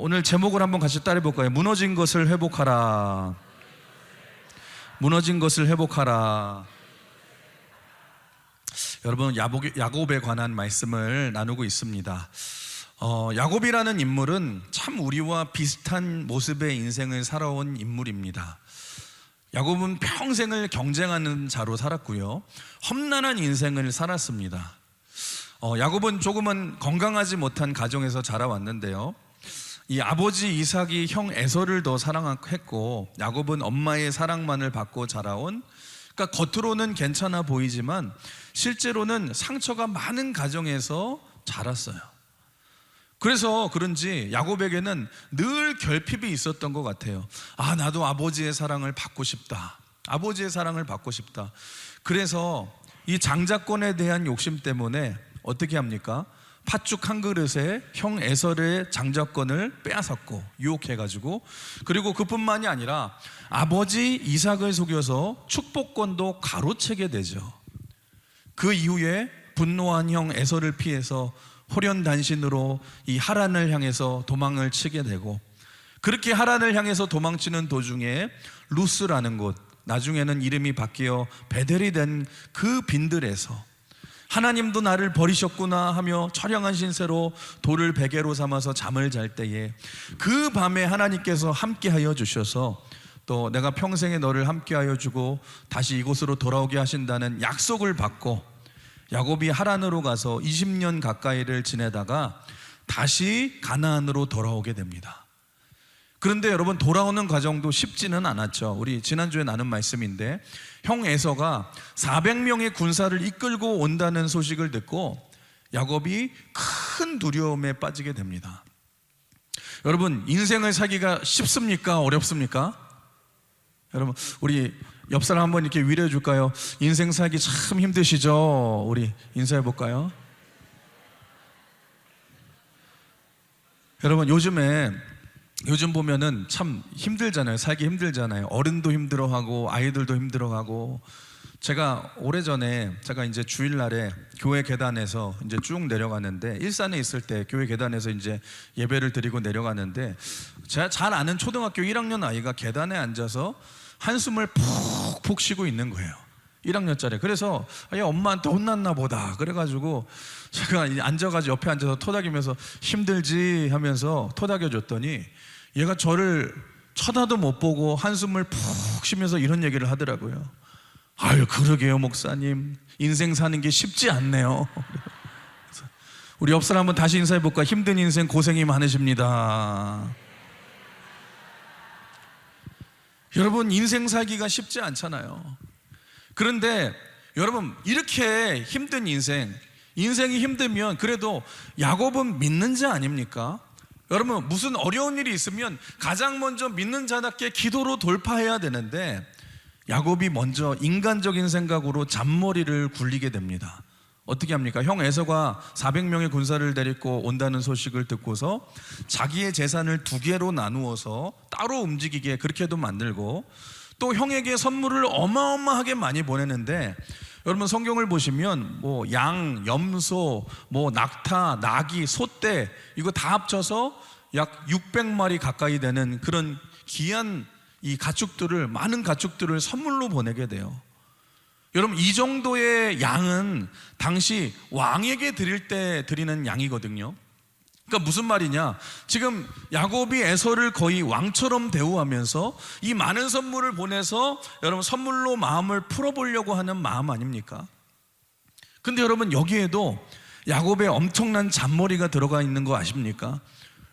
오늘 제목을 한번 같이 따라해 볼까요? 무너진 것을 회복하라. 무너진 것을 회복하라. 여러분, 야곱에 관한 말씀을 나누고 있습니다. 야곱이라는 인물은 참 우리와 비슷한 모습의 인생을 살아온 인물입니다. 야곱은 평생을 경쟁하는 자로 살았고요, 험난한 인생을 살았습니다. 야곱은 조금은 건강하지 못한 가정에서 자라왔는데요, 이 아버지 이삭이 형 에서를 더 사랑했고, 야곱은 엄마의 사랑만을 받고 자라온, 그러니까 겉으로는 괜찮아 보이지만 실제로는 상처가 많은 가정에서 자랐어요. 그래서 그런지 야곱에게는 늘 결핍이 있었던 것 같아요. 나도 아버지의 사랑을 받고 싶다. 아버지의 사랑을 받고 싶다. 그래서 이 장자권에 대한 욕심 때문에 어떻게 합니까? 팥죽 한 그릇에 형 에서의 장자권을 빼앗았고 유혹해가지고, 그리고 그뿐만이 아니라 아버지 이삭을 속여서 축복권도 가로채게 되죠. 그 이후에 분노한 형 에서를 피해서 호련단신으로 이 하란을 향해서 도망을 치게 되고, 그렇게 하란을 향해서 도망치는 도중에 루스라는 곳, 나중에는 이름이 바뀌어 베델이 된 그 빈들에서 하나님도 나를 버리셨구나 하며 처량한 신세로 돌을 베개로 삼아서 잠을 잘 때에 그 밤에 하나님께서 함께하여 주셔서 또 내가 평생에 너를 함께하여 주고 다시 이곳으로 돌아오게 하신다는 약속을 받고 야곱이 하란으로 가서 20년 가까이를 지내다가 다시 가나안으로 돌아오게 됩니다. 그런데 여러분, 돌아오는 과정도 쉽지는 않았죠. 우리 지난주에 나눈 말씀인데, 형 에서가 400명의 군사를 이끌고 온다는 소식을 듣고 야곱이 큰 두려움에 빠지게 됩니다. 여러분, 인생을 살기가 쉽습니까? 어렵습니까? 여러분, 우리 옆 사람 한번 이렇게 위로해 줄까요? 인생 살기 참 힘드시죠? 우리 인사해 볼까요? 여러분, 요즘 보면은 참 힘들잖아요. 살기 힘들잖아요. 어른도 힘들어하고 아이들도 힘들어하고. 제가 오래전에 이제 주일날에 교회 계단에서 이제 쭉 내려가는데, 일산에 있을 때 교회 계단에서 이제 예배를 드리고 내려가는데, 제가 잘 아는 초등학교 1학년 아이가 계단에 앉아서 한숨을 푹푹 쉬고 있는 거예요. 1학년짜리. 그래서 엄마한테 혼났나 보다. 그래가지고 제가 앉아가지고 옆에 앉아서 토닥이면서 힘들지 하면서 토닥여줬더니 얘가 저를 쳐다도 못 보고 한숨을 푹 쉬면서 이런 얘기를 하더라고요. 그러게요 목사님, 인생 사는 게 쉽지 않네요. 우리 옆 사람 한번 다시 인사해 볼까? 힘든 인생 고생이 많으십니다. 여러분, 인생 살기가 쉽지 않잖아요. 그런데 여러분, 이렇게 힘든 인생이 힘들면 그래도 야곱은 믿는 자 아닙니까? 여러분, 무슨 어려운 일이 있으면 가장 먼저 믿는 자답게 기도로 돌파해야 되는데, 야곱이 먼저 인간적인 생각으로 잔머리를 굴리게 됩니다. 어떻게 합니까? 형 에서가 400명의 군사를 데리고 온다는 소식을 듣고서 자기의 재산을 2개로 나누어서 따로 움직이게 그렇게도 만들고, 또 형에게 선물을 어마어마하게 많이 보내는데, 여러분 성경을 보시면 양, 염소, 낙타, 나귀, 소떼 이거 다 합쳐서 약 600마리 가까이 되는 그런 귀한 이 가축들을, 많은 가축들을 선물로 보내게 돼요. 여러분, 이 정도의 양은 당시 왕에게 드릴 때 드리는 양이거든요. 그러니까 무슨 말이냐, 지금 야곱이 에서를 거의 왕처럼 대우하면서 이 많은 선물을 보내서 여러분 선물로 마음을 풀어보려고 하는 마음 아닙니까? 근데 여러분, 여기에도 야곱의 엄청난 잔머리가 들어가 있는 거 아십니까?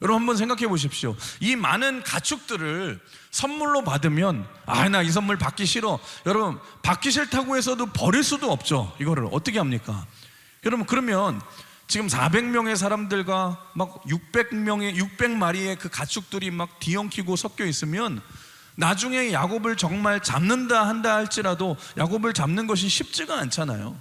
여러분 한번 생각해 보십시오. 이 많은 가축들을 선물로 받으면 나 이 선물 받기 싫어. 여러분, 받기 싫다고 해서도 버릴 수도 없죠. 이거를 어떻게 합니까? 여러분, 그러면 지금 400명의 사람들과 막 600마리의 그 가축들이 막 뒤엉키고 섞여 있으면 나중에 야곱을 정말 잡는다 한다 할지라도 야곱을 잡는 것이 쉽지가 않잖아요.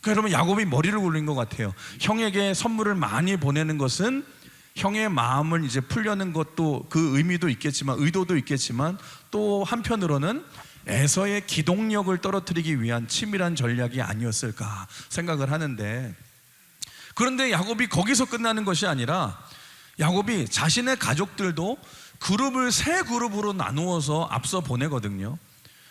그러니까 여러분, 야곱이 머리를 굴린 것 같아요. 형에게 선물을 많이 보내는 것은 형의 마음을 이제 풀려는 것도 그 의미도 있겠지만, 의도도 있겠지만, 또 한편으로는 에서의 기동력을 떨어뜨리기 위한 치밀한 전략이 아니었을까 생각을 하는데, 그런데 야곱이 거기서 끝나는 것이 아니라 야곱이 자신의 가족들도 그룹을 세 그룹으로 나누어서 앞서 보내거든요.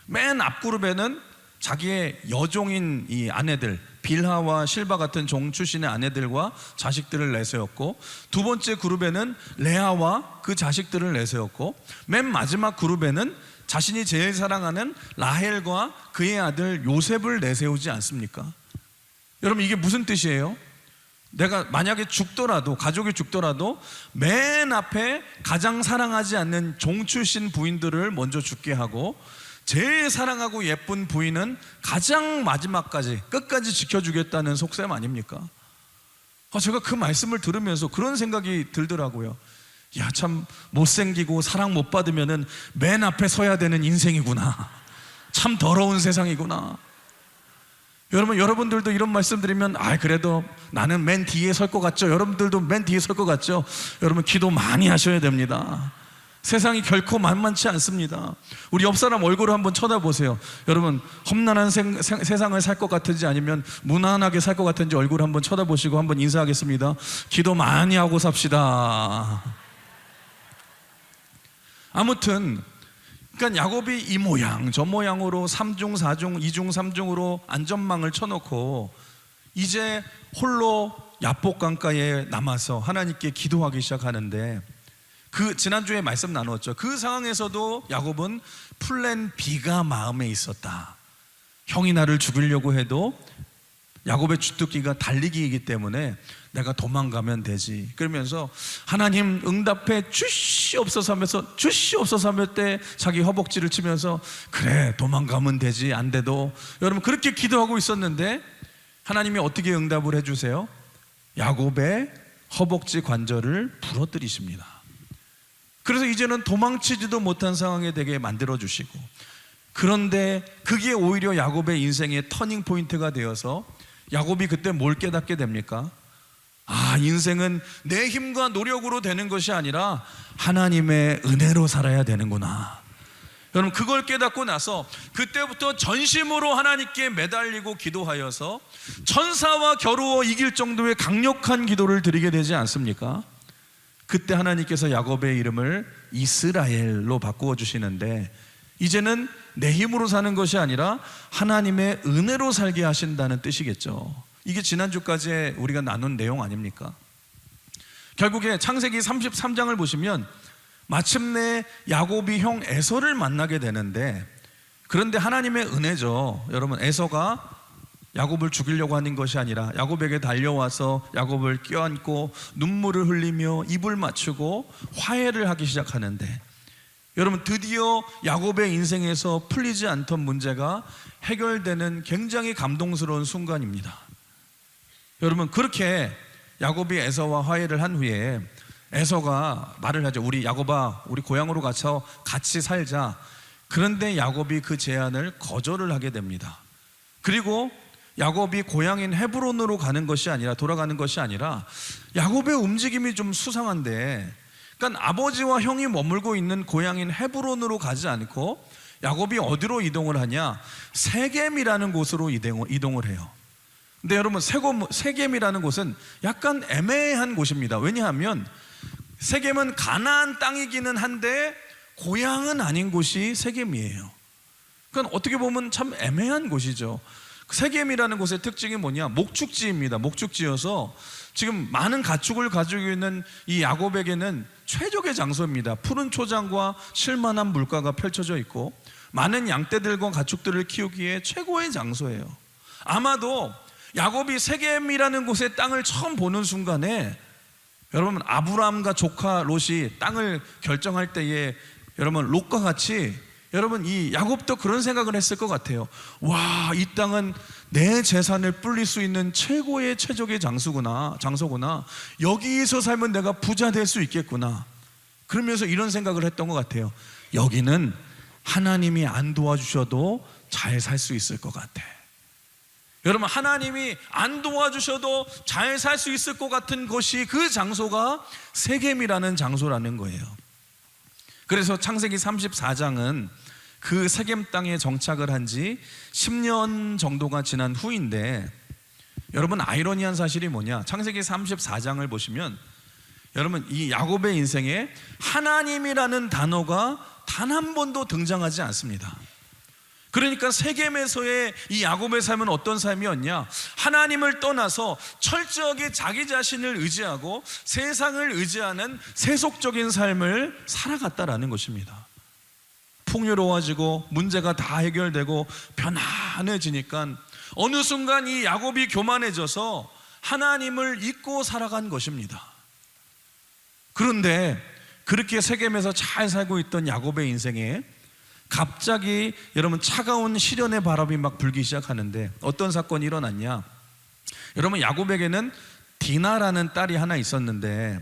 맨 앞 그룹에는 자기의 여종인 이 아내들, 빌하와 실바 같은 종 출신의 아내들과 자식들을 내세웠고, 두 번째 그룹에는 레아와 그 자식들을 내세웠고, 맨 마지막 그룹에는 자신이 제일 사랑하는 라헬과 그의 아들 요셉을 내세우지 않습니까? 여러분, 이게 무슨 뜻이에요? 내가 만약에 죽더라도, 가족이 죽더라도 맨 앞에 가장 사랑하지 않는 종 출신 부인들을 먼저 죽게 하고, 제일 사랑하고 예쁜 부인은 가장 마지막까지 끝까지 지켜주겠다는 속셈 아닙니까? 제가 그 말씀을 들으면서 그런 생각이 들더라고요. 야, 참 못생기고 사랑 못 받으면은 맨 앞에 서야 되는 인생이구나. 참 더러운 세상이구나. 여러분들도 이런 말씀 드리면 그래도 나는 맨 뒤에 설 것 같죠? 여러분들도 맨 뒤에 설 것 같죠? 여러분, 기도 많이 하셔야 됩니다. 세상이 결코 만만치 않습니다. 우리 옆 사람 얼굴을 한번 쳐다보세요. 여러분, 험난한 세상을 살 것 같은지 아니면 무난하게 살 것 같은지 얼굴 한번 쳐다보시고 한번 인사하겠습니다. 기도 많이 하고 삽시다. 아무튼 그러니까 야곱이 이 모양 저 모양으로 3중 4중 2중 3중으로 안전망을 쳐놓고 이제 홀로 야복강가에 남아서 하나님께 기도하기 시작하는데, 그 지난주에 말씀 나누었죠. 그 상황에서도 야곱은 플랜 B가 마음에 있었다. 형이 나를 죽이려고 해도 야곱의 주특기가 달리기이기 때문에 내가 도망가면 되지. 그러면서 하나님 응답해 주시옵소서 하면서 주시옵소서 하면 때 자기 허벅지를 치면서 그래 도망가면 되지. 안 돼도 여러분 그렇게 기도하고 있었는데 하나님이 어떻게 응답을 해주세요? 야곱의 허벅지 관절을 부러뜨리십니다. 그래서 이제는 도망치지도 못한 상황에 되게 만들어주시고, 그런데 그게 오히려 야곱의 인생의 터닝 포인트가 되어서 야곱이 그때 뭘 깨닫게 됩니까? 인생은 내 힘과 노력으로 되는 것이 아니라 하나님의 은혜로 살아야 되는구나. 여러분, 그걸 깨닫고 나서 그때부터 전심으로 하나님께 매달리고 기도하여서 천사와 겨루어 이길 정도의 강력한 기도를 드리게 되지 않습니까? 그때 하나님께서 야곱의 이름을 이스라엘로 바꾸어 주시는데, 이제는 내 힘으로 사는 것이 아니라 하나님의 은혜로 살게 하신다는 뜻이겠죠. 이게 지난주까지 우리가 나눈 내용 아닙니까? 결국에 창세기 33장을 보시면 마침내 야곱이 형 에서를 만나게 되는데, 그런데 하나님의 은혜죠. 여러분, 에서가 야곱을 죽이려고 하는 것이 아니라 야곱에게 달려와서 야곱을 껴안고 눈물을 흘리며 입을 맞추고 화해를 하기 시작하는데, 여러분 드디어 야곱의 인생에서 풀리지 않던 문제가 해결되는 굉장히 감동스러운 순간입니다. 여러분, 그렇게 야곱이 에서와 화해를 한 후에 에서가 말을 하죠. 우리 야곱아, 우리 고향으로 가서 같이 살자. 그런데 야곱이 그 제안을 거절을 하게 됩니다. 그리고 야곱이 고향인 헤브론으로 가는 것이 아니라, 돌아가는 것이 아니라, 야곱의 움직임이 좀 수상한데, 그러니까 아버지와 형이 머물고 있는 고향인 헤브론으로 가지 않고 야곱이 어디로 이동을 하냐? 세겜이라는 곳으로 이동을 해요. 근데 여러분, 세겜이라는 곳은 약간 애매한 곳입니다. 왜냐하면 세겜은 가나안 땅이기는 한데 고향은 아닌 곳이 세겜이에요. 그러니까 어떻게 보면 참 애매한 곳이죠. 세겜이라는 곳의 특징이 뭐냐? 목축지입니다. 목축지여서 지금 많은 가축을 가지고 있는 이 야곱에게는 최적의 장소입니다. 푸른 초장과 쉴만한 물가가 펼쳐져 있고 많은 양떼들과 가축들을 키우기에 최고의 장소예요. 아마도 야곱이 세겜이라는 곳의 땅을 처음 보는 순간에, 여러분 아브라함과 조카 롯이 땅을 결정할 때에 여러분 롯과 같이 여러분 이 야곱도 그런 생각을 했을 것 같아요. 와, 이 땅은 내 재산을 불릴 수 있는 최고의 최적의 장소구나. 여기에서 살면 내가 부자 될 수 있겠구나. 그러면서 이런 생각을 했던 것 같아요. 여기는 하나님이 안 도와주셔도 잘 살 수 있을 것 같아. 여러분, 하나님이 안 도와주셔도 잘 살 수 있을 것 같은 것이, 그 장소가 세겜이라는 장소라는 거예요. 그래서 창세기 34장은 그 세겜 땅에 정착을 한 지 10년 정도가 지난 후인데, 여러분 아이러니한 사실이 뭐냐? 창세기 34장을 보시면 여러분, 이 야곱의 인생에 하나님이라는 단어가 단 한 번도 등장하지 않습니다. 그러니까 세겜에서의 이 야곱의 삶은 어떤 삶이었냐? 하나님을 떠나서 철저하게 자기 자신을 의지하고 세상을 의지하는 세속적인 삶을 살아갔다라는 것입니다. 풍요로워지고 문제가 다 해결되고 편안해지니까 어느 순간 이 야곱이 교만해져서 하나님을 잊고 살아간 것입니다. 그런데 그렇게 세겜에서 잘 살고 있던 야곱의 인생에 갑자기 여러분 차가운 시련의 바람이 막 불기 시작하는데 어떤 사건이 일어났냐? 여러분, 야곱에게는 디나라는 딸이 하나 있었는데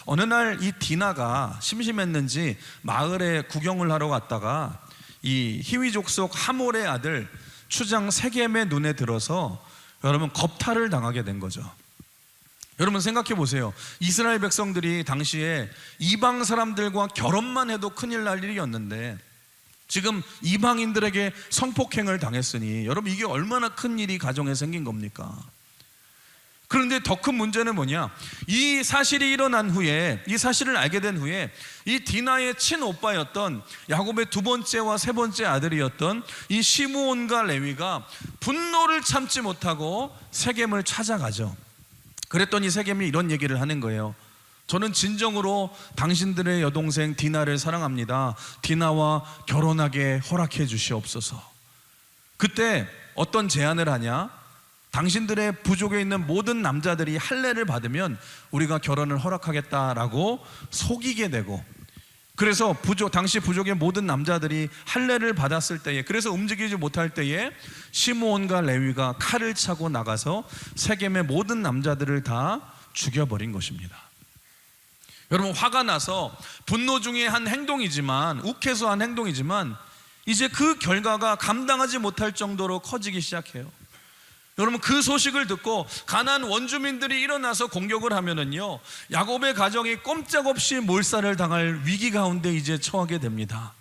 어느 날 이 디나가 심심했는지 마을에 구경을 하러 갔다가 이 히위 족속 하몰의 아들 추장 세겜의 눈에 들어서 여러분 겁탈을 당하게 된 거죠. 여러분 생각해 보세요. 이스라엘 백성들이 당시에 이방 사람들과 결혼만 해도 큰일 날 일이었는데 지금 이방인들에게 성폭행을 당했으니 여러분 이게 얼마나 큰 일이 가정에 생긴 겁니까? 그런데 더 큰 문제는 뭐냐? 이 사실이 일어난 후에, 이 사실을 알게 된 후에 이 디나의 친오빠였던 야곱의 두 번째와 세 번째 아들이었던 이 시므온과 레위가 분노를 참지 못하고 세겜을 찾아가죠. 그랬더니 세겜이 이런 얘기를 하는 거예요. 저는 진정으로 당신들의 여동생 디나를 사랑합니다. 디나와 결혼하게 허락해 주시옵소서. 그때 어떤 제안을 하냐? 당신들의 부족에 있는 모든 남자들이 할례를 받으면 우리가 결혼을 허락하겠다라고 속이게 되고, 그래서 당시 부족의 모든 남자들이 할례를 받았을 때에, 그래서 움직이지 못할 때에 시므온과 레위가 칼을 차고 나가서 세겜의 모든 남자들을 다 죽여버린 것입니다. 여러분, 화가 나서 분노 중에 한 행동이지만, 욱해서 한 행동이지만 이제 그 결과가 감당하지 못할 정도로 커지기 시작해요. 여러분, 그 소식을 듣고 가나안 원주민들이 일어나서 공격을 하면은요, 야곱의 가정이 꼼짝없이 몰살을 당할 위기 가운데 이제 처하게 됩니다.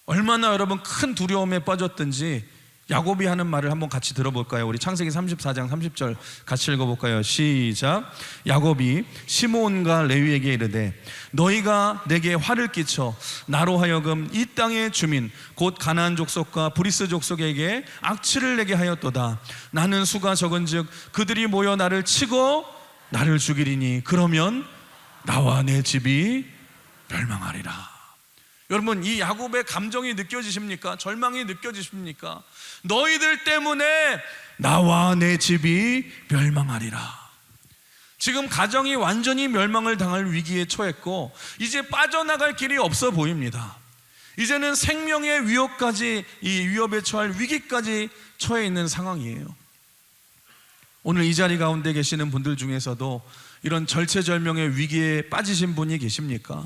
얼마나 여러분 큰 두려움에 빠졌든지 야곱이 하는 말을 한번 같이 들어볼까요? 우리 창세기 34장 30절 같이 읽어볼까요? 시작. 야곱이 시므온과 레위에게 이르되 너희가 내게 화를 끼쳐 나로 하여금 이 땅의 주민 곧 가나안 족속과 브리스 족속에게 악취를 내게 하였도다. 나는 수가 적은즉 그들이 모여 나를 치고 나를 죽이리니 그러면 나와 내 집이 멸망하리라. 여러분, 이 야곱의 감정이 느껴지십니까? 절망이 느껴지십니까? 너희들 때문에 나와 내 집이 멸망하리라. 지금 가정이 완전히 멸망을 당할 위기에 처했고 이제 빠져나갈 길이 없어 보입니다. 이제는 생명의 위협까지, 이 위협에 처할 위기까지 처해 있는 상황이에요. 오늘 이 자리 가운데 계시는 분들 중에서도 이런 절체절명의 위기에 빠지신 분이 계십니까?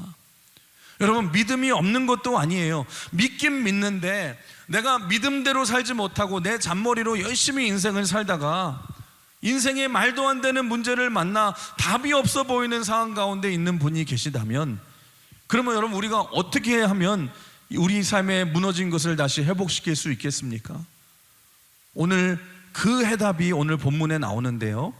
여러분, 믿음이 없는 것도 아니에요. 믿긴 믿는데 내가 믿음대로 살지 못하고 내 잔머리로 열심히 인생을 살다가 인생에 말도 안 되는 문제를 만나 답이 없어 보이는 상황 가운데 있는 분이 계시다면, 그러면 여러분, 우리가 어떻게 하면 우리 삶에 무너진 것을 다시 회복시킬 수 있겠습니까? 오늘 그 해답이 오늘 본문에 나오는데요,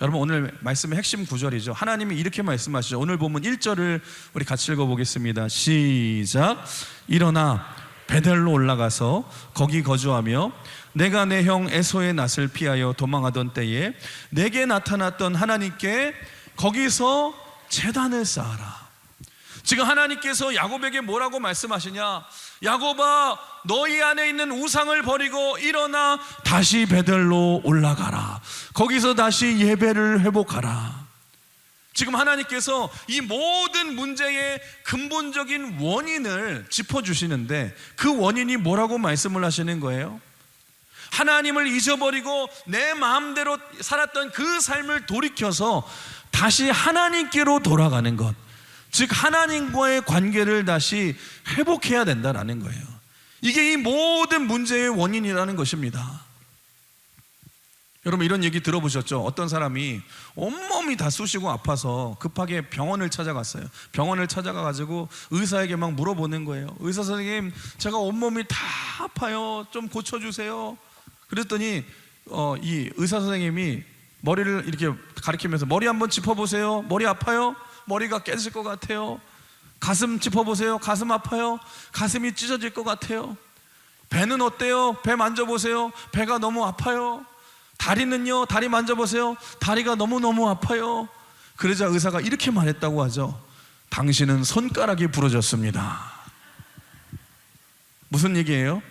여러분, 오늘 말씀의 핵심 구절이죠. 하나님이 이렇게 말씀하시죠. 오늘 본문 1절을 우리 같이 읽어보겠습니다. 시작. 일어나 베델로 올라가서 거기 거주하며 내가 내 형 에서의 낯을 피하여 도망하던 때에 내게 나타났던 하나님께 거기서 제단을 쌓아라. 지금 하나님께서 야곱에게 뭐라고 말씀하시냐? 야곱아, 너희 안에 있는 우상을 버리고 일어나 다시 베델로 올라가라. 거기서 다시 예배를 회복하라. 지금 하나님께서 이 모든 문제의 근본적인 원인을 짚어주시는데 그 원인이 뭐라고 말씀을 하시는 거예요? 하나님을 잊어버리고 내 마음대로 살았던 그 삶을 돌이켜서 다시 하나님께로 돌아가는 것, 즉 하나님과의 관계를 다시 회복해야 된다는 거예요. 이게 이 모든 문제의 원인이라는 것입니다. 여러분, 이런 얘기 들어보셨죠? 어떤 사람이 온몸이 다 쑤시고 아파서 급하게 병원을 찾아갔어요. 병원을 찾아가가지고 의사에게 막 물어보는 거예요. 의사 선생님, 제가 온몸이 다 아파요. 좀 고쳐주세요. 그랬더니 이 의사 선생님이 머리를 이렇게 가리키면서 머리 한번 짚어보세요. 머리 아파요? 머리가 깨질 것 같아요. 가슴 짚어보세요. 가슴 아파요. 가슴이 찢어질 것 같아요. 배는 어때요? 배 만져보세요. 배가 너무 아파요. 다리는요? 다리 만져보세요. 다리가 너무너무 아파요. 그러자 의사가 이렇게 말했다고 하죠. 당신은 손가락이 부러졌습니다. 무슨 얘기예요?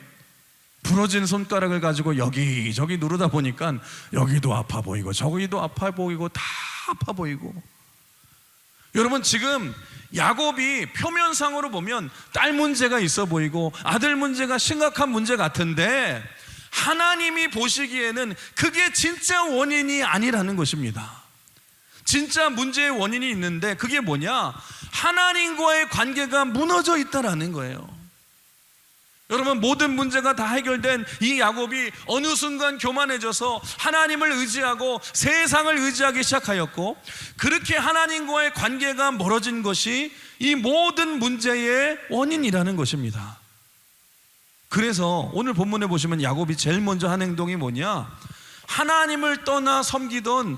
부러진 손가락을 가지고 여기저기 누르다 보니까 여기도 아파 보이고 저기도 아파 보이고 다 아파 보이고. 여러분, 지금 야곱이 표면상으로 보면 딸 문제가 있어 보이고 아들 문제가 심각한 문제 같은데 하나님이 보시기에는 그게 진짜 원인이 아니라는 것입니다. 진짜 문제의 원인이 있는데 그게 뭐냐? 하나님과의 관계가 무너져 있다라는 거예요. 여러분, 모든 문제가 다 해결된 이 야곱이 어느 순간 교만해져서 하나님을 의지하고 세상을 의지하기 시작하였고, 그렇게 하나님과의 관계가 멀어진 것이 이 모든 문제의 원인이라는 것입니다. 그래서 오늘 본문에 보시면 야곱이 제일 먼저 한 행동이 뭐냐? 하나님을 떠나 섬기던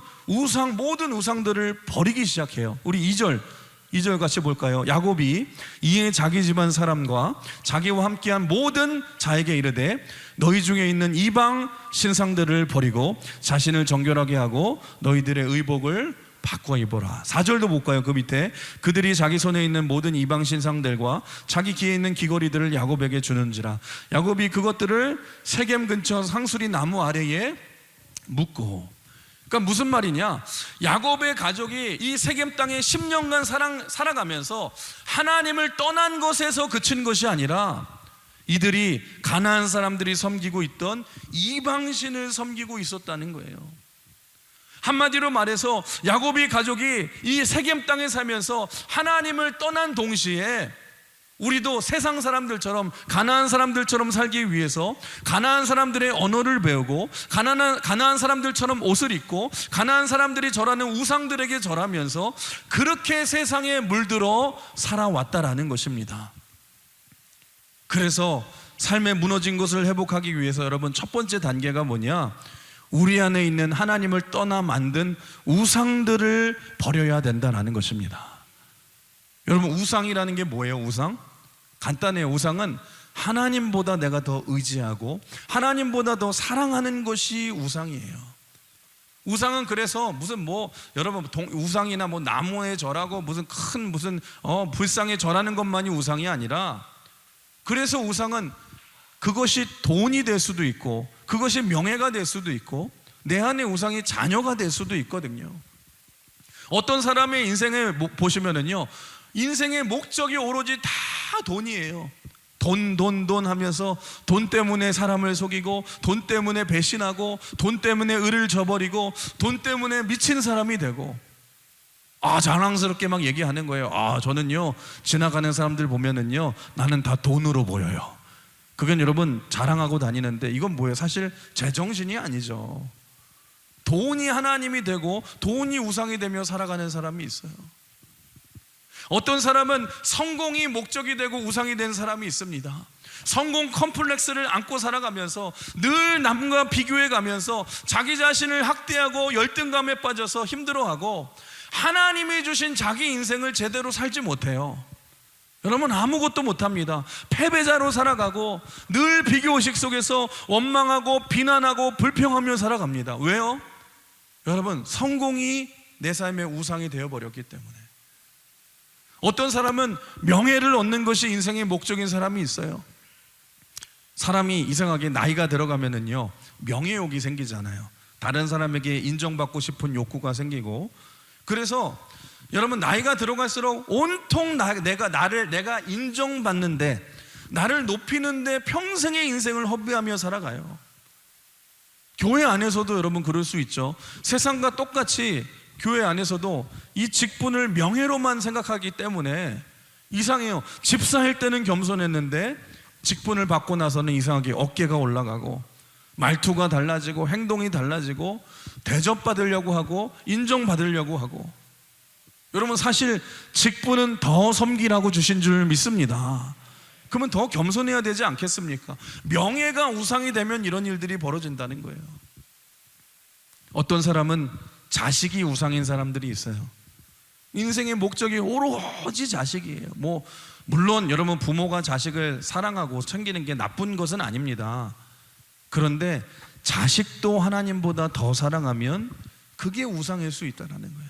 모든 우상들을 버리기 시작해요. 우리 2절 같이 볼까요? 야곱이 이에 자기 집안 사람과 자기와 함께한 모든 자에게 이르되 너희 중에 있는 이방 신상들을 버리고 자신을 정결하게 하고 너희들의 의복을 바꿔 입어라. 4절도 볼까요? 그 밑에 그들이 자기 손에 있는 모든 이방 신상들과 자기 귀에 있는 귀걸이들을 야곱에게 주는지라. 야곱이 그것들을 세겜 근처 상수리 나무 아래에 묻고. 그러니까 무슨 말이냐? 야곱의 가족이 이 세겜 땅에 10년간 살아가면서 하나님을 떠난 것에서 그친 것이 아니라 이들이 가나안 사람들이 섬기고 있던 이방신을 섬기고 있었다는 거예요. 한마디로 말해서 야곱의 가족이 이 세겜 땅에 살면서 하나님을 떠난 동시에 우리도 세상 사람들처럼 가나안 사람들처럼 살기 위해서 가나안 사람들의 언어를 배우고 가나안 사람들처럼 옷을 입고 가나안 사람들이 절하는 우상들에게 절하면서 그렇게 세상에 물들어 살아왔다라는 것입니다. 그래서 삶의 무너진 것을 회복하기 위해서 여러분, 첫 번째 단계가 뭐냐? 우리 안에 있는 하나님을 떠나 만든 우상들을 버려야 된다는 것입니다. 여러분, 우상이라는 게 뭐예요? 우상? 간단해요. 우상은 하나님보다 내가 더 의지하고 하나님보다 더 사랑하는 것이 우상이에요. 우상은 그래서 무슨 여러분 우상이나 나무에 절하고 무슨 큰 불상에 절하는 것만이 우상이 아니라, 그래서 우상은 그것이 돈이 될 수도 있고 그것이 명예가 될 수도 있고 내 안의 우상이 자녀가 될 수도 있거든요. 어떤 사람의 인생을 보시면은요, 인생의 목적이 오로지 다 돈이에요. 돈 하면서 돈 때문에 사람을 속이고 돈 때문에 배신하고 돈 때문에 의를 저버리고 돈 때문에 미친 사람이 되고, 자랑스럽게 막 얘기하는 거예요. 저는요, 지나가는 사람들 보면은요, 나는 다 돈으로 보여요. 그건 여러분 자랑하고 다니는데 이건 뭐예요? 사실 제정신이 아니죠. 돈이 하나님이 되고 돈이 우상이 되며 살아가는 사람이 있어요. 어떤 사람은 성공이 목적이 되고 우상이 된 사람이 있습니다. 성공 컴플렉스를 안고 살아가면서 늘 남과 비교해 가면서 자기 자신을 학대하고 열등감에 빠져서 힘들어하고 하나님이 주신 자기 인생을 제대로 살지 못해요. 여러분, 아무것도 못합니다. 패배자로 살아가고 늘 비교의식 속에서 원망하고 비난하고 불평하며 살아갑니다. 왜요? 여러분, 성공이 내 삶의 우상이 되어버렸기 때문에. 어떤 사람은 명예를 얻는 것이 인생의 목적인 사람이 있어요. 사람이 이상하게 나이가 들어가면은요, 명예욕이 생기잖아요. 다른 사람에게 인정받고 싶은 욕구가 생기고, 그래서 여러분, 나이가 들어갈수록 온통 내가 인정받는데, 나를 높이는데 평생의 인생을 허비하며 살아가요. 교회 안에서도 여러분 그럴 수 있죠. 세상과 똑같이 교회 안에서도 이 직분을 명예로만 생각하기 때문에 이상해요. 집사일 때는 겸손했는데 직분을 받고 나서는 이상하게 어깨가 올라가고 말투가 달라지고 행동이 달라지고 대접받으려고 하고 인정받으려고 하고. 여러분, 사실 직분은 더 섬기라고 주신 줄 믿습니다. 그러면 더 겸손해야 되지 않겠습니까? 명예가 우상이 되면 이런 일들이 벌어진다는 거예요. 어떤 사람은 자식이 우상인 사람들이 있어요. 인생의 목적이 오로지 자식이에요. 물론 여러분 부모가 자식을 사랑하고 챙기는 게 나쁜 것은 아닙니다. 그런데 자식도 하나님보다 더 사랑하면 그게 우상일 수 있다는 거예요.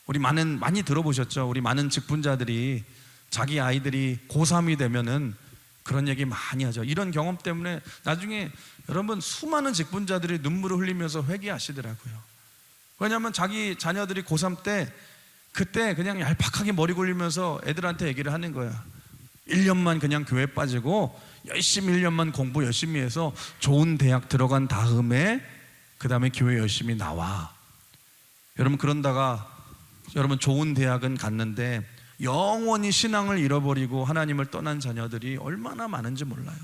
우리 많이 들어보셨죠? 우리 많은 직분자들이 자기 아이들이 고3이 되면은 그런 얘기 많이 하죠. 이런 경험 때문에 나중에 여러분 수많은 직분자들이 눈물을 흘리면서 회개하시더라고요. 왜냐하면 자기 자녀들이 고3 때 그때 그냥 얄팍하게 머리 굴리면서 애들한테 얘기를 하는 거야. 1년만 그냥 교회 빠지고 열심히 1년만 공부 열심히 해서 좋은 대학 들어간 다음에 그 다음에 교회 열심히 나와. 여러분 그런다가 여러분 좋은 대학은 갔는데 영원히 신앙을 잃어버리고 하나님을 떠난 자녀들이 얼마나 많은지 몰라요.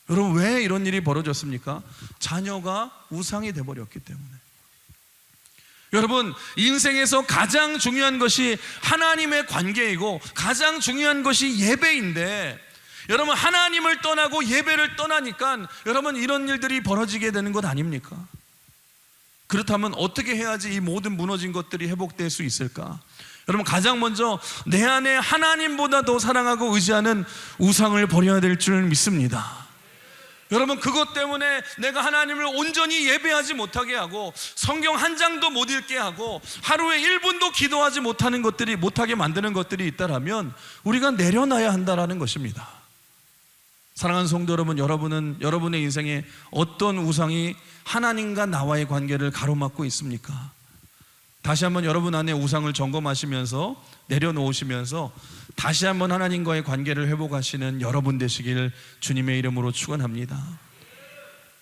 여러분 왜 이런 일이 벌어졌습니까? 자녀가 우상이 돼버렸기 때문에. 여러분 인생에서 가장 중요한 것이 하나님의 관계이고 가장 중요한 것이 예배인데, 여러분 하나님을 떠나고 예배를 떠나니까 여러분 이런 일들이 벌어지게 되는 것 아닙니까? 그렇다면 어떻게 해야지 이 모든 무너진 것들이 회복될 수 있을까? 여러분 가장 먼저 내 안에 하나님보다 더 사랑하고 의지하는 우상을 버려야 될 줄 믿습니다. 여러분 그것 때문에 내가 하나님을 온전히 예배하지 못하게 하고 성경 한 장도 못 읽게 하고 하루에 1분도 기도하지 못하게 만드는 것들이 있다라면 우리가 내려놔야 한다라는 것입니다. 사랑하는 성도 여러분, 여러분은 여러분의 인생에 어떤 우상이 하나님과 나와의 관계를 가로막고 있습니까? 다시 한번 여러분 안에 우상을 점검하시면서 내려놓으시면서 다시 한번 하나님과의 관계를 회복하시는 여러분 되시길 주님의 이름으로 축원합니다.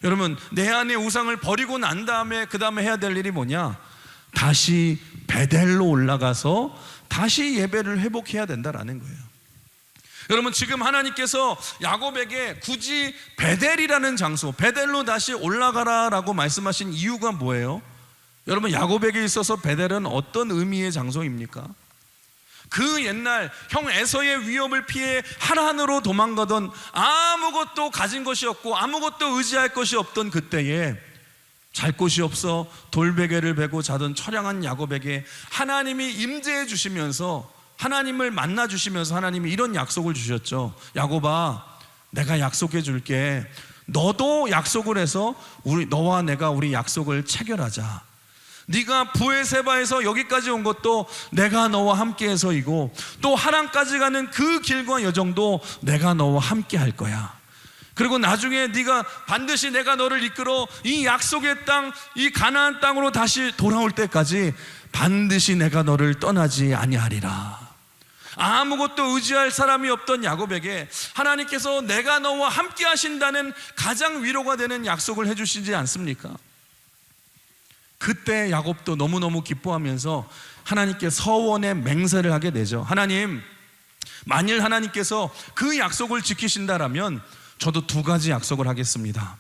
여러분 내 안에 우상을 버리고 난 다음에 그 다음에 해야 될 일이 뭐냐? 다시 베델로 올라가서 다시 예배를 회복해야 된다라는 거예요. 여러분 지금 하나님께서 야곱에게 굳이 베델이라는 장소, 베델로 다시 올라가라라고 말씀하신 이유가 뭐예요? 여러분 야곱에게 있어서 베델은 어떤 의미의 장소입니까? 그 옛날 형 에서의 위협을 피해 하란으로 도망가던 아무것도 가진 것이 없고 아무것도 의지할 것이 없던 그때에 잘 곳이 없어 돌베개를 베고 자던 처량한 야곱에게 하나님이 임재해 주시면서 하나님을 만나 주시면서 하나님이 이런 약속을 주셨죠. 야곱아, 내가 약속해 줄게. 너도 약속을 해서 너와 내가 우리 약속을 체결하자. 네가 부에세바에서 여기까지 온 것도 내가 너와 함께해서이고 또 하란까지 가는 그 길과 여정도 내가 너와 함께 할 거야. 그리고 나중에 네가 반드시 내가 너를 이끌어 이 약속의 땅, 이 가나안 땅으로 다시 돌아올 때까지 반드시 내가 너를 떠나지 아니하리라. 아무것도 의지할 사람이 없던 야곱에게 하나님께서 내가 너와 함께 하신다는 가장 위로가 되는 약속을 해주시지 않습니까? 그때 야곱도 너무너무 기뻐하면서 하나님께 서원의 맹세를 하게 되죠. 하나님, 만일 하나님께서 그 약속을 지키신다라면 저도 2가지 약속을 하겠습니다.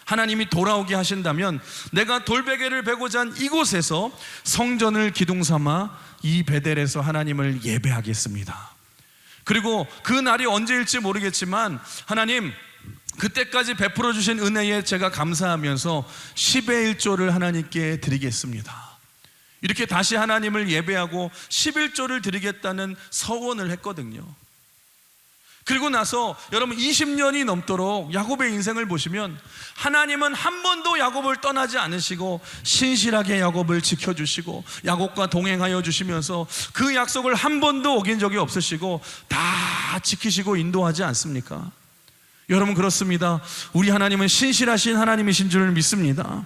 하나님이 돌아오게 하신다면 내가 돌베개를 베고 잔 이곳에서 성전을 기둥 삼아 이 베델에서 하나님을 예배하겠습니다. 그리고 그 날이 언제일지 모르겠지만 하나님, 그때까지 베풀어 주신 은혜에 제가 감사하면서 10의 1조를 하나님께 드리겠습니다. 이렇게 다시 하나님을 예배하고 11조를 드리겠다는 서원을 했거든요. 그리고 나서 여러분 20년이 넘도록 야곱의 인생을 보시면 하나님은 한 번도 야곱을 떠나지 않으시고 신실하게 야곱을 지켜주시고 야곱과 동행하여 주시면서 그 약속을 한 번도 어긴 적이 없으시고 다 지키시고 인도하지 않습니까? 여러분 그렇습니다. 우리 하나님은 신실하신 하나님이신 줄 믿습니다.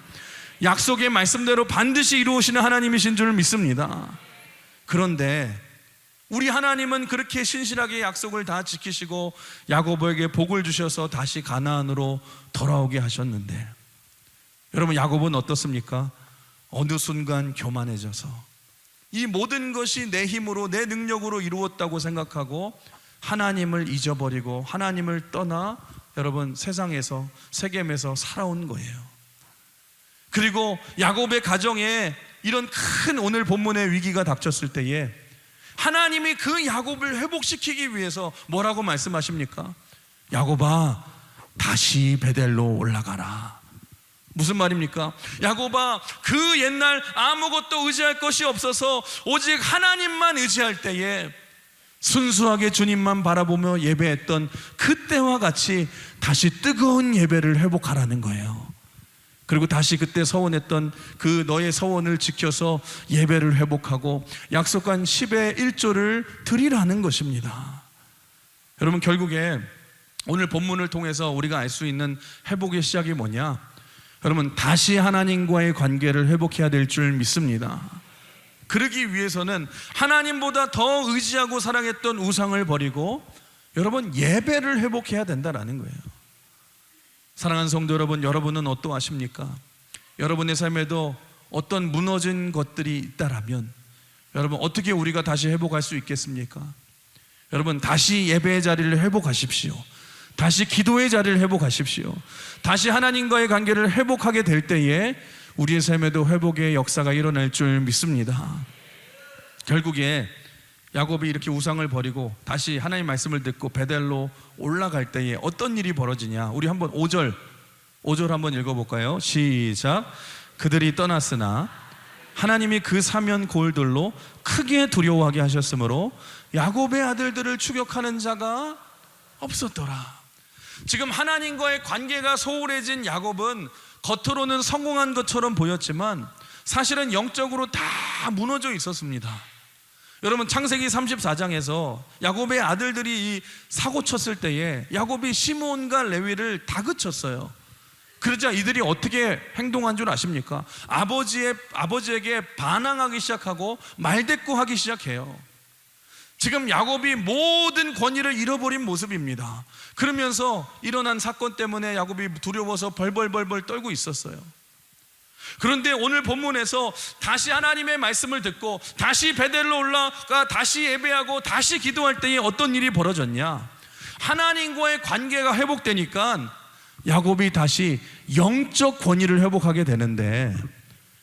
약속의 말씀대로 반드시 이루시는 하나님이신 줄 믿습니다. 그런데 우리 하나님은 그렇게 신실하게 약속을 다 지키시고 야곱에게 복을 주셔서 다시 가나안으로 돌아오게 하셨는데 여러분 야곱은 어떻습니까? 어느 순간 교만해져서 이 모든 것이 내 힘으로 내 능력으로 이루었다고 생각하고 하나님을 잊어버리고 하나님을 떠나 여러분 세상에서 세겜에서 살아온 거예요. 그리고 야곱의 가정에 이런 큰 오늘 본문의 위기가 닥쳤을 때에 하나님이 그 야곱을 회복시키기 위해서 뭐라고 말씀하십니까? 야곱아, 다시 베델로 올라가라. 무슨 말입니까? 야곱아, 그 옛날 아무것도 의지할 것이 없어서 오직 하나님만 의지할 때에 순수하게 주님만 바라보며 예배했던 그때와 같이 다시 뜨거운 예배를 회복하라는 거예요. 그리고 다시 그때 서원했던 그 너의 서원을 지켜서 예배를 회복하고 약속한 10의 1조를 드리라는 것입니다. 여러분, 결국에 오늘 본문을 통해서 우리가 알 수 있는 회복의 시작이 뭐냐? 여러분, 다시 하나님과의 관계를 회복해야 될 줄 믿습니다. 그러기 위해서는 하나님보다 더 의지하고 사랑했던 우상을 버리고 여러분, 예배를 회복해야 된다는 거예요. 사랑하는 성도 여러분, 여러분은 어떠하십니까? 여러분의 삶에도 어떤 무너진 것들이 있다라면 여러분, 어떻게 우리가 다시 회복할 수 있겠습니까? 여러분, 다시 예배의 자리를 회복하십시오. 다시 기도의 자리를 회복하십시오. 다시 하나님과의 관계를 회복하게 될 때에 우리의 삶에도 회복의 역사가 일어날 줄 믿습니다. 결국에 야곱이 이렇게 우상을 버리고 다시 하나님 말씀을 듣고 베델로 올라갈 때에 어떤 일이 벌어지냐? 우리 한번 5절 한번 읽어볼까요? 시작. 그들이 떠났으나 하나님이 그 사면 골들로 크게 두려워하게 하셨으므로 야곱의 아들들을 추격하는 자가 없었더라. 지금 하나님과의 관계가 소홀해진 야곱은 겉으로는 성공한 것처럼 보였지만 사실은 영적으로 다 무너져 있었습니다. 여러분, 창세기 34장에서 야곱의 아들들이 이 사고 쳤을 때에 야곱이 시므온과 레위를 다그쳤어요. 그러자 이들이 어떻게 행동한 줄 아십니까? 아버지에게 반항하기 시작하고 말대꾸하기 시작해요. 지금 야곱이 모든 권위를 잃어버린 모습입니다. 그러면서 일어난 사건 때문에 야곱이 두려워서 벌벌 떨고 있었어요. 그런데 오늘 본문에서 다시 하나님의 말씀을 듣고 다시 베델로 올라가 다시 예배하고 다시 기도할 때에 어떤 일이 벌어졌냐? 하나님과의 관계가 회복되니까 야곱이 다시 영적 권위를 회복하게 되는데,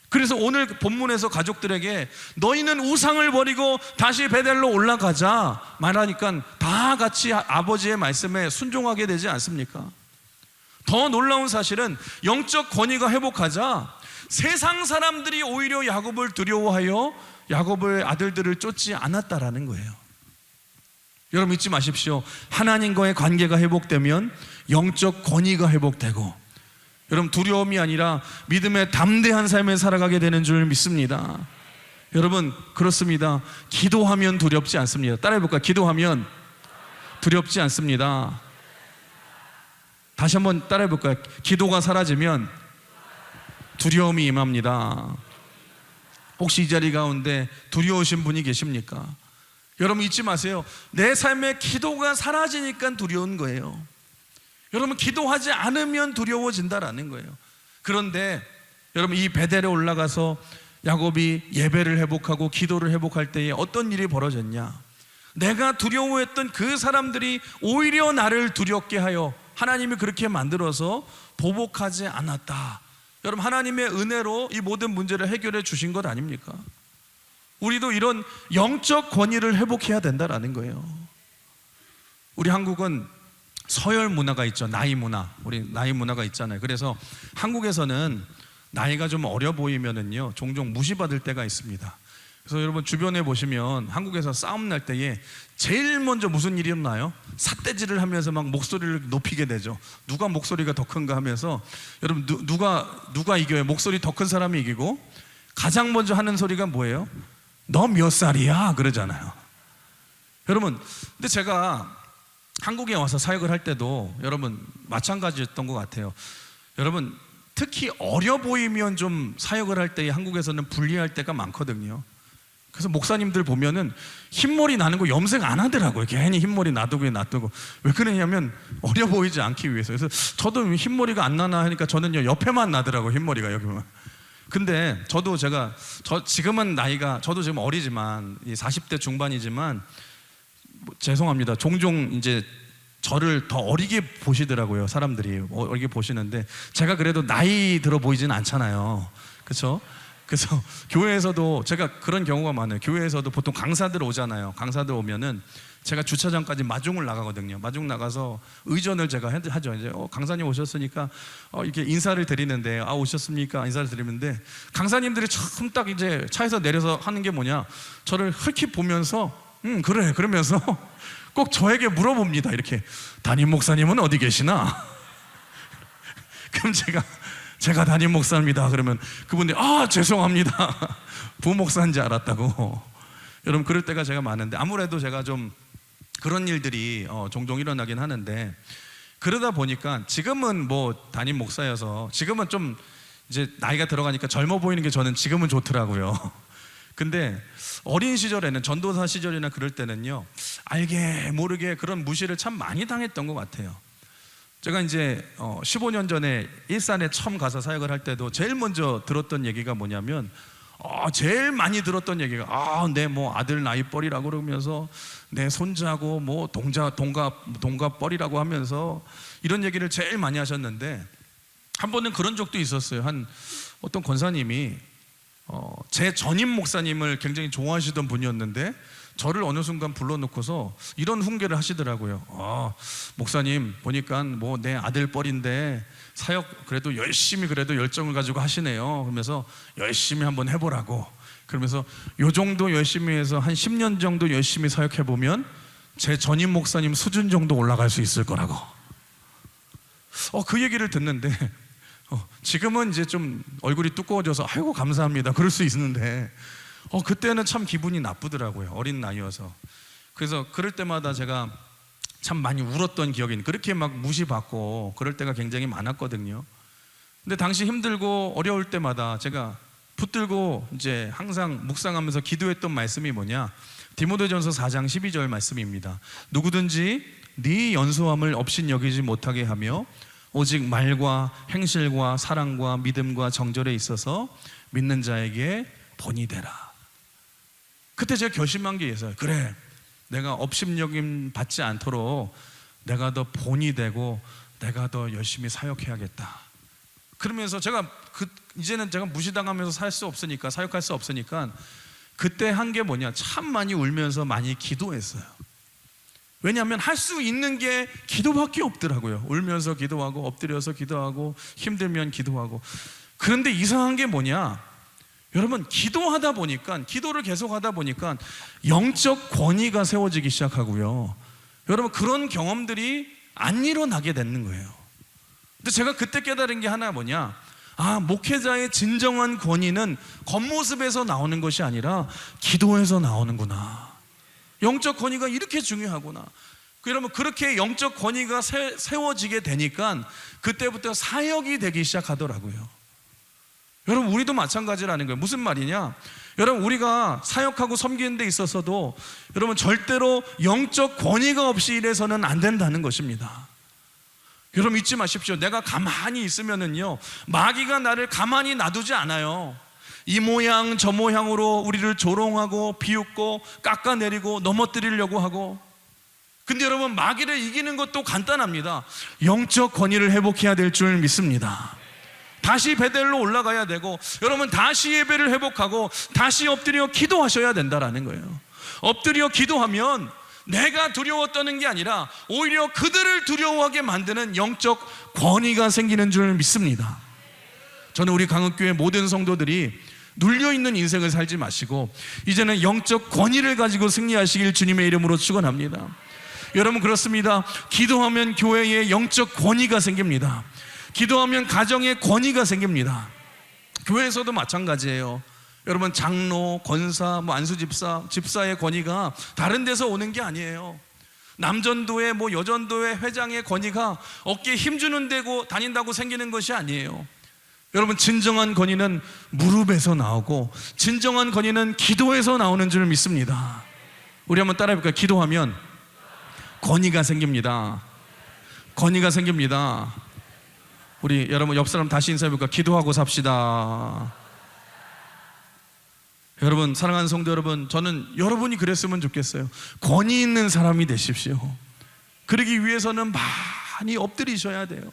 그래서 오늘 본문에서 가족들에게 너희는 우상을 버리고 다시 베델로 올라가자 말하니까 다 같이 아버지의 말씀에 순종하게 되지 않습니까? 더 놀라운 사실은 영적 권위가 회복하자 세상 사람들이 오히려 야곱을 두려워하여 야곱의 아들들을 쫓지 않았다라는 거예요. 여러분, 잊지 마십시오. 하나님과의 관계가 회복되면 영적 권위가 회복되고 여러분, 두려움이 아니라 믿음의 담대한 삶을 살아가게 되는 줄 믿습니다. 여러분, 그렇습니다. 기도하면 두렵지 않습니다. 따라해볼까요? 기도하면 두렵지 않습니다. 다시 한번 따라해볼까요? 기도가 사라지면 두려움이 임합니다. 혹시 이 자리 가운데 두려우신 분이 계십니까? 여러분, 잊지 마세요. 내 삶에 기도가 사라지니까 두려운 거예요. 여러분, 기도하지 않으면 두려워진다라는 거예요. 그런데 여러분, 이 베델에 올라가서 야곱이 예배를 회복하고 기도를 회복할 때에 어떤 일이 벌어졌냐? 내가 두려워했던 그 사람들이 오히려 나를 두렵게 하여 하나님이 그렇게 만들어서 보복하지 않았다. 여러분, 하나님의 은혜로 이 모든 문제를 해결해 주신 것 아닙니까? 우리도 이런 영적 권위를 회복해야 된다라는 거예요. 우리 한국은 서열 문화가 있죠. 나이 문화. 우리 나이 문화가 있잖아요. 그래서 한국에서는 나이가 좀 어려 보이면은요, 종종 무시받을 때가 있습니다. 그래서 여러분, 주변에 보시면 한국에서 싸움 날 때에 제일 먼저 무슨 일이 일어나요? 삿대질을 하면서 막 목소리를 높이게 되죠. 누가 목소리가 더 큰가 하면서, 여러분, 누가 이겨요? 목소리 더 큰 사람이 이기고, 가장 먼저 하는 소리가 뭐예요? 너 몇 살이야? 그러잖아요. 여러분, 근데 제가 한국에 와서 사역을 할 때도 여러분 마찬가지였던 것 같아요. 여러분, 특히 어려 보이면 좀 사역을 할 때 한국에서는 불리할 때가 많거든요. 그래서 목사님들 보면은 흰머리 나는 거 염색 안 하더라고요. 괜히 흰머리 놔두고. 왜 그러냐면 어려 보이지 않기 위해서. 그래서 저도 흰머리가 안 나나 하니까 저는요, 옆에만 나더라고요. 흰머리가 여기만. 근데 지금은 나이가, 저도 지금 어리지만 40대 중반이지만 죄송합니다. 종종 이제 저를 더 어리게 보시더라고요. 사람들이 어리게 보시는데 제가 그래도 나이 들어 보이진 않잖아요. 그렇죠? 그래서 교회에서도 제가 그런 경우가 많아요. 교회에서도 보통 강사들 오잖아요. 강사들 오면은 제가 주차장까지 마중을 나가거든요. 마중 나가서 의전을 제가 하죠. 이제 강사님 오셨으니까 이렇게 인사를 드리는데, 오셨습니까? 인사를 드리는데, 강사님들이 처음 딱 이제 차에서 내려서 하는 게 뭐냐, 저를 흘끗 보면서 그래 그러면서 꼭 저에게 물어봅니다. 이렇게, 담임 목사님은 어디 계시나? 그럼 제가 담임 목사입니다. 그러면 그분들이 죄송합니다. 부목사인지 알았다고. 여러분, 그럴 때가 제가 많은데, 아무래도 제가 좀 그런 일들이 종종 일어나긴 하는데, 그러다 보니까 지금은 뭐 담임 목사여서 지금은 좀 이제 나이가 들어가니까 젊어 보이는 게 저는 지금은 좋더라고요. 근데 어린 시절에는, 전도사 시절이나 그럴 때는요, 알게 모르게 그런 무시를 참 많이 당했던 것 같아요. 제가 이제 15년 전에 일산에 처음 가서 사역을 할 때도 제일 먼저 들었던 얘기가 뭐냐면, 제일 많이 들었던 얘기가 내 뭐 아들 나이뻘이라고 그러면서 내 손자고 뭐 동갑뻘이라고 하면서 이런 얘기를 제일 많이 하셨는데, 한 번은 그런 적도 있었어요. 어떤 권사님이 제 전임 목사님을 굉장히 좋아하시던 분이었는데, 저를 어느 순간 불러놓고서 이런 훈계를 하시더라고요. 목사님 보니까 뭐 내 아들 뻘인데 사역 그래도 열심히 그래도 열정을 가지고 하시네요. 그러면서 열심히 한번 해보라고. 그러면서 요 정도 열심히 해서 한 10년 정도 열심히 사역해보면 제 전임 목사님 수준 정도 올라갈 수 있을 거라고. 그 얘기를 듣는데 지금은 이제 좀 얼굴이 두꺼워져서 아이고 감사합니다 그럴 수 있는데, 그때는 참 기분이 나쁘더라고요. 어린 나이여서. 그래서 그럴 때마다 제가 참 많이 울었던 기억이 있는, 그렇게 막 무시받고 그럴 때가 굉장히 많았거든요. 근데 당시 힘들고 어려울 때마다 제가 붙들고 이제 항상 묵상하면서 기도했던 말씀이 뭐냐, 디모데전서 4장 12절 말씀입니다. 누구든지 네 연소함을 업신여기지 못하게 하며 오직 말과 행실과 사랑과 믿음과 정절에 있어서 믿는 자에게 본이 되라. 그때 제가 결심한 게 있어요. 그래, 내가 업신여김 받지 않도록 내가 더 본이 되고 내가 더 열심히 사역해야겠다. 그러면서 제가 이제는 제가 무시당하면서 살 수 없으니까, 사역할 수 없으니까 그때 한 게 뭐냐, 참 많이 울면서 많이 기도했어요. 왜냐하면 할 수 있는 게 기도밖에 없더라고요. 울면서 기도하고 엎드려서 기도하고 힘들면 기도하고. 그런데 이상한 게 뭐냐, 여러분, 기도하다 보니까, 기도를 계속하다 보니까 영적 권위가 세워지기 시작하고요, 여러분, 그런 경험들이 안 일어나게 되는 거예요. 근데 제가 그때 깨달은 게 하나 뭐냐, 목회자의 진정한 권위는 겉모습에서 나오는 것이 아니라 기도에서 나오는구나. 영적 권위가 이렇게 중요하구나. 여러분, 그렇게 영적 권위가 세워지게 되니까 그때부터 사역이 되기 시작하더라고요. 여러분, 우리도 마찬가지라는 거예요. 무슨 말이냐, 여러분, 우리가 사역하고 섬기는 데 있어서도 여러분 절대로 영적 권위가 없이 일해서는 안 된다는 것입니다. 여러분, 잊지 마십시오. 내가 가만히 있으면은요, 마귀가 나를 가만히 놔두지 않아요. 이 모양 저 모양으로 우리를 조롱하고 비웃고 깎아내리고 넘어뜨리려고 하고. 근데 여러분, 마귀를 이기는 것도 간단합니다. 영적 권위를 회복해야 될 줄 믿습니다. 다시 베델로 올라가야 되고, 여러분, 다시 예배를 회복하고 다시 엎드려 기도하셔야 된다라는 거예요. 엎드려 기도하면 내가 두려워 떠는 게 아니라 오히려 그들을 두려워하게 만드는 영적 권위가 생기는 줄 믿습니다. 저는 우리 강흥교회 모든 성도들이 눌려있는 인생을 살지 마시고 이제는 영적 권위를 가지고 승리하시길 주님의 이름으로 축원합니다. 여러분, 그렇습니다. 기도하면 교회에 영적 권위가 생깁니다. 기도하면 가정에 권위가 생깁니다. 교회에서도 마찬가지예요. 여러분, 장로, 권사, 안수집사, 집사의 권위가 다른 데서 오는 게 아니에요. 남전도회, 여전도회 회장의 권위가 어깨에 힘주는 데고 다닌다고 생기는 것이 아니에요. 여러분, 진정한 권위는 무릎에서 나오고 진정한 권위는 기도에서 나오는 줄 믿습니다. 우리 한번 따라해볼까요? 기도하면 권위가 생깁니다. 권위가 생깁니다. 우리 여러분, 옆 사람 다시 인사해볼까요? 기도하고 삽시다. 여러분, 사랑하는 성도 여러분, 저는 여러분이 그랬으면 좋겠어요. 권위 있는 사람이 되십시오. 그러기 위해서는 많이 엎드리셔야 돼요.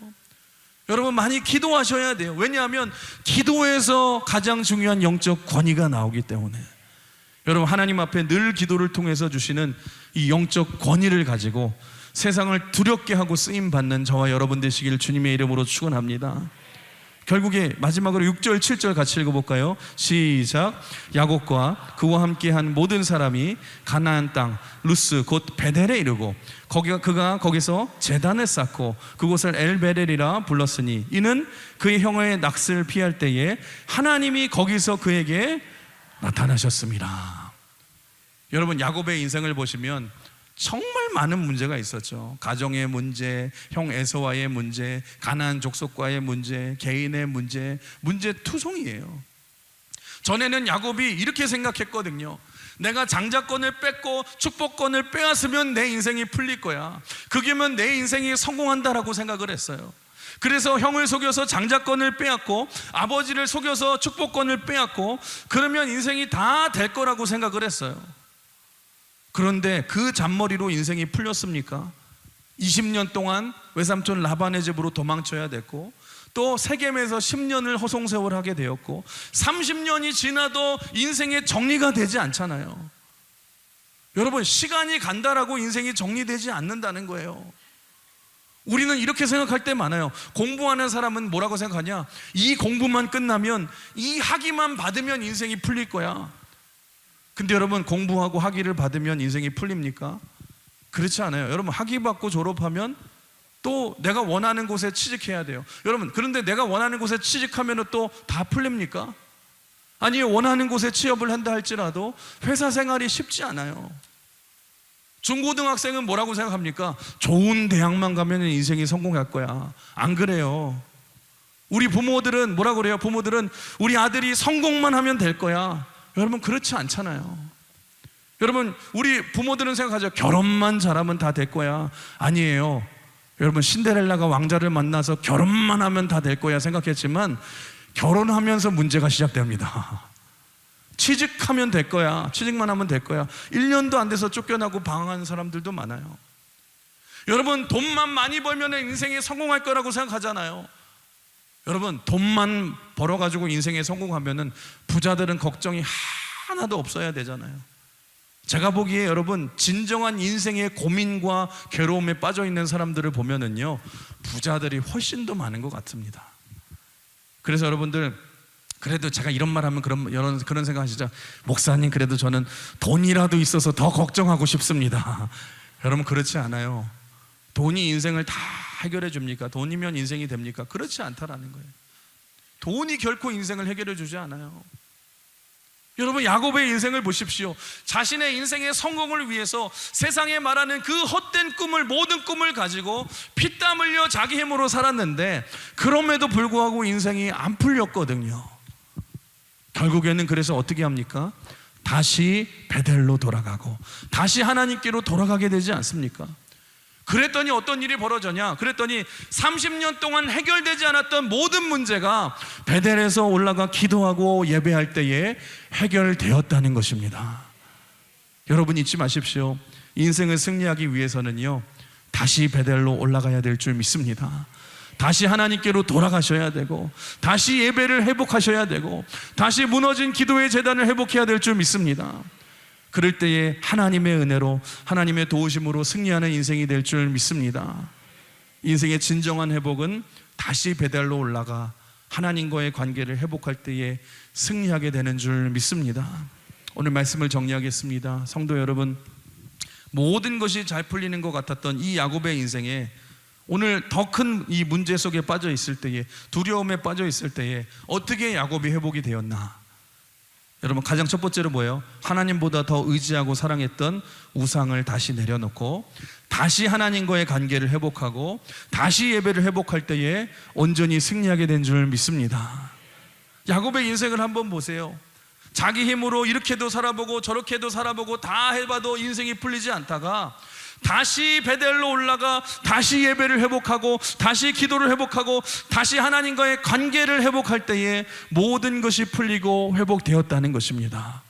여러분 많이 기도하셔야 돼요. 왜냐하면 기도에서 가장 중요한 영적 권위가 나오기 때문에. 여러분 하나님 앞에 늘 기도를 통해서 주시는 이 영적 권위를 가지고 세상을 두렵게 하고 쓰임받는 저와 여러분 되시길 주님의 이름으로 축원합니다. 결국에 마지막으로 6절 7절 같이 읽어볼까요? 시작. 야곱과 그와 함께한 모든 사람이 가나안 땅 루스 곧 베델에 이르고 그가 거기서 제단을 쌓고 그곳을 엘베델이라 불렀으니 이는 그의 형의 낚시를 피할 때에 하나님이 거기서 그에게 나타나셨습니다. 여러분 야곱의 인생을 보시면 정말 많은 문제가 있었죠. 가정의 문제, 형 에서와의 문제, 가나안 족속과의 문제, 개인의 문제, 문제 투성이에요. 전에는 야곱이 이렇게 생각했거든요. 내가 장자권을 뺏고 축복권을 빼앗으면 내 인생이 풀릴 거야. 그게면 내 인생이 성공한다라고 생각을 했어요. 그래서 형을 속여서 장자권을 빼앗고 아버지를 속여서 축복권을 빼앗고 그러면 인생이 다 될 거라고 생각을 했어요. 그런데 그 잔머리로 인생이 풀렸습니까? 20년 동안 외삼촌 라반의 집으로 도망쳐야 됐고 또 세겜에서 10년을 허송세월 하게 되었고 30년이 지나도 인생의 정리가 되지 않잖아요. 여러분 시간이 간다라고 인생이 정리되지 않는다는 거예요. 우리는 이렇게 생각할 때 많아요. 공부하는 사람은 뭐라고 생각하냐? 이 공부만 끝나면 이 학위만 받으면 인생이 풀릴 거야. 근데 여러분 공부하고 학위를 받으면 인생이 풀립니까? 그렇지 않아요. 여러분 학위 받고 졸업하면 또 내가 원하는 곳에 취직해야 돼요. 여러분 그런데 내가 원하는 곳에 취직하면 또 다 풀립니까? 아니 원하는 곳에 취업을 한다 할지라도 회사 생활이 쉽지 않아요. 중고등학생은 뭐라고 생각합니까? 좋은 대학만 가면 인생이 성공할 거야. 안 그래요. 우리 부모들은 뭐라고 그래요? 부모들은 우리 아들이 성공만 하면 될 거야. 여러분 그렇지 않잖아요. 여러분 우리 부모들은 생각하죠. 결혼만 잘하면 다 될 거야. 아니에요. 여러분 신데렐라가 왕자를 만나서 결혼만 하면 다 될 거야 생각했지만 결혼하면서 문제가 시작됩니다. 취직하면 될 거야. 취직만 하면 될 거야. 1년도 안 돼서 쫓겨나고 방황하는 사람들도 많아요. 여러분 돈만 많이 벌면 인생에 성공할 거라고 생각하잖아요. 여러분 돈만 벌어가지고 인생에 성공하면은 부자들은 걱정이 하나도 없어야 되잖아요. 제가 보기에 여러분 진정한 인생의 고민과 괴로움에 빠져 있는 사람들을 보면은요 부자들이 훨씬 더 많은 것 같습니다. 그래서 여러분들 그래도 제가 이런 말 하면 그런 생각 하시죠. 목사님 그래도 저는 돈이라도 있어서 더 걱정하고 싶습니다. 여러분 그렇지 않아요. 돈이 인생을 다 해결해 줍니까? 돈이면 인생이 됩니까? 그렇지 않다라는 거예요. 돈이 결코 인생을 해결해 주지 않아요. 여러분 야곱의 인생을 보십시오. 자신의 인생의 성공을 위해서 세상에 말하는 그 헛된 꿈을 모든 꿈을 가지고 피땀 흘려 자기 힘으로 살았는데 그럼에도 불구하고 인생이 안 풀렸거든요. 결국에는 그래서 어떻게 합니까? 다시 베델로 돌아가고 다시 하나님께로 돌아가게 되지 않습니까? 그랬더니 어떤 일이 벌어졌냐? 그랬더니 30년 동안 해결되지 않았던 모든 문제가 베델에서 올라가 기도하고 예배할 때에 해결되었다는 것입니다. 여러분 잊지 마십시오. 인생을 승리하기 위해서는요 다시 베델로 올라가야 될 줄 믿습니다. 다시 하나님께로 돌아가셔야 되고 다시 예배를 회복하셔야 되고 다시 무너진 기도의 재단을 회복해야 될 줄 믿습니다. 그럴 때에 하나님의 은혜로 하나님의 도우심으로 승리하는 인생이 될 줄 믿습니다. 인생의 진정한 회복은 다시 베델로 올라가 하나님과의 관계를 회복할 때에 승리하게 되는 줄 믿습니다. 오늘 말씀을 정리하겠습니다. 성도 여러분, 모든 것이 잘 풀리는 것 같았던 이 야곱의 인생에 오늘 더 큰 이 문제 속에 빠져 있을 때에 두려움에 빠져 있을 때에 어떻게 야곱이 회복이 되었나? 여러분 가장 첫 번째로 뭐예요? 하나님보다 더 의지하고 사랑했던 우상을 다시 내려놓고 다시 하나님과의 관계를 회복하고 다시 예배를 회복할 때에 온전히 승리하게 된 줄 믿습니다. 야곱의 인생을 한번 보세요. 자기 힘으로 이렇게도 살아보고 저렇게도 살아보고 다 해봐도 인생이 풀리지 않다가 다시 베델로 올라가 다시 예배를 회복하고 다시 기도를 회복하고 다시 하나님과의 관계를 회복할 때에 모든 것이 풀리고 회복되었다는 것입니다.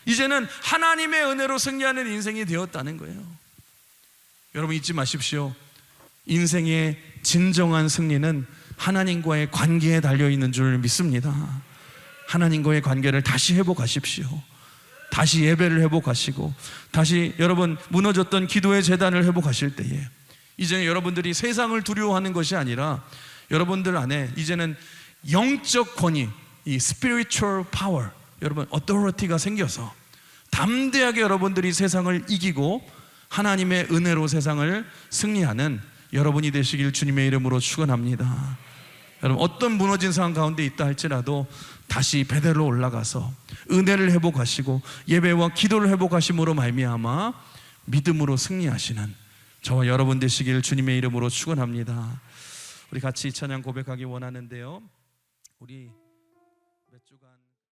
이제는 하나님의 은혜로 승리하는 인생이 되었다는 거예요. 여러분 잊지 마십시오. 인생의 진정한 승리는 하나님과의 관계에 달려있는 줄 믿습니다. 하나님과의 관계를 다시 회복하십시오. 다시 예배를 회복하시고, 다시 여러분 무너졌던 기도의 재단을 회복하실 때에 이제 여러분들이 세상을 두려워하는 것이 아니라 여러분들 안에 이제는 영적 권위, 이 spiritual power, 여러분 authority가 생겨서 담대하게 여러분들이 세상을 이기고 하나님의 은혜로 세상을 승리하는 여러분이 되시길 주님의 이름으로 축원합니다. 여러분 어떤 무너진 상황 가운데 있다 할지라도 다시 베델로 올라가서 은혜를 회복하시고 예배와 기도를 회복하심으로 말미암아 믿음으로 승리하시는 저와 여러분 되시길 주님의 이름으로 축원합니다. 우리 같이 찬양 고백하기 원하는데요, 우리